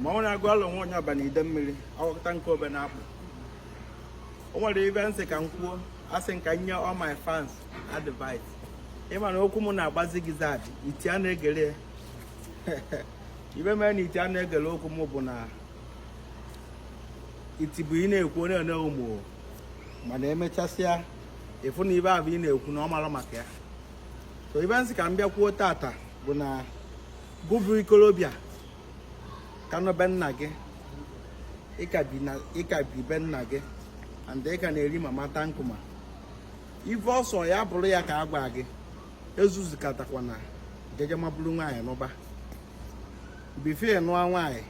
ma ọ na-agụ alụ nwa onye ọbana ide mmiri awụkọta nke obe na-akpụ. O nwere ibe nsị ka m kwuo asị nka nye all my fans advice. Ịma na okwu m na-agbazi gị zadị iti a na-egere ibe mere na iti a na-egere okwu m bụ na iti bụ ị na-ekwu onye na ụmụ mana emechasịa ịfụ na ibe abụ ị na-ekwu na ọ mara maka ya. So ibe nsị ka m bịa kwuo tata bụ na gụbụ ikolobịa kanụ be nna gị ịka bi be nna gị and ị ka na-eri mama tankuma ife ọsọ ya bụrụ ya ka a gwa gị ezuzikatakwa na jeje mabụrụ nwaanyị n'ụba before nụọ nwaanyị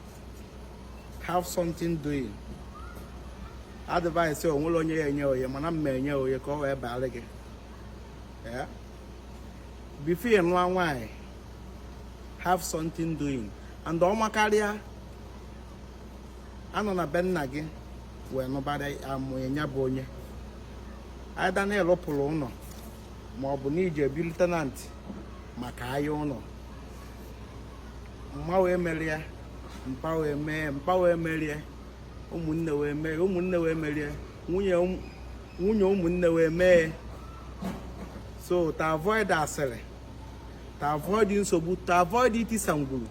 have something doing. Advice o nwere onye ya enye oye mana m enye oye ka ọ wee baara gị before nụọ nwaanyị have something doing and ọma karịa anọ na be nna gị wee nụbara amụnye ya bụ onye aida na-elụpụrụ ụlọ ma ọ bụ na iji ebi lieutenant maka ahịa ụlọ mma wee merie mpa wee merie ụmụnne wee merie nwunye ụmụnne wee mee. So to avoid asịrị, to avoid nsogbu, to avoid itisa ngwuru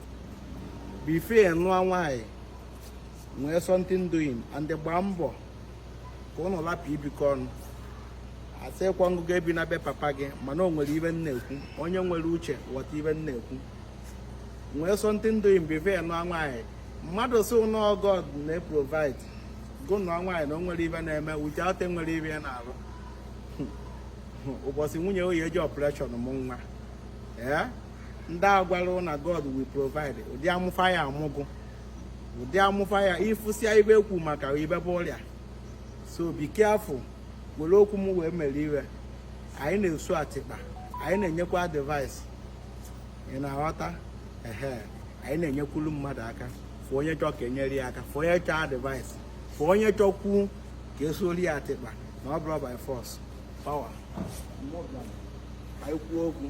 before nụọ nwaanyị nwee something doing and gbaa mbọ ka ụnụ lapụ ibikọ ọnụ. Asịkwa ngụgụ ebi na be papa gị mana o nwere ibe nna ekwu onye nwere uche ghọta ibe nna ekwu nwee something doing before nụọ nwaanyị. Mmadụ si ụnọ God na-provide gụ nụọ nwaanyị na o nwere ibe na-eme without nwere ibe ya na-arụ ụbọchị nwunye oyi eji operation mụ nwa ndị agwara na God will provide ụdị amụfa ya amụgụ ụdị amụfa ya ịfụsịa ibe ekwu maka ibe bụ ọrịa. So be careful were okwu m wee mere iwe. Anyị na-esu atịkpa, anyị na-enyekwa advice, ị na-aghọta anyị na-enyekwulu mmadụ aka fụ onye chọọ ka enyere ya aka fụ onye chọọ advice fụ onye chọkwu ka esori ya atịkpa na ọ bụrụ by force power anyị kwuo okwu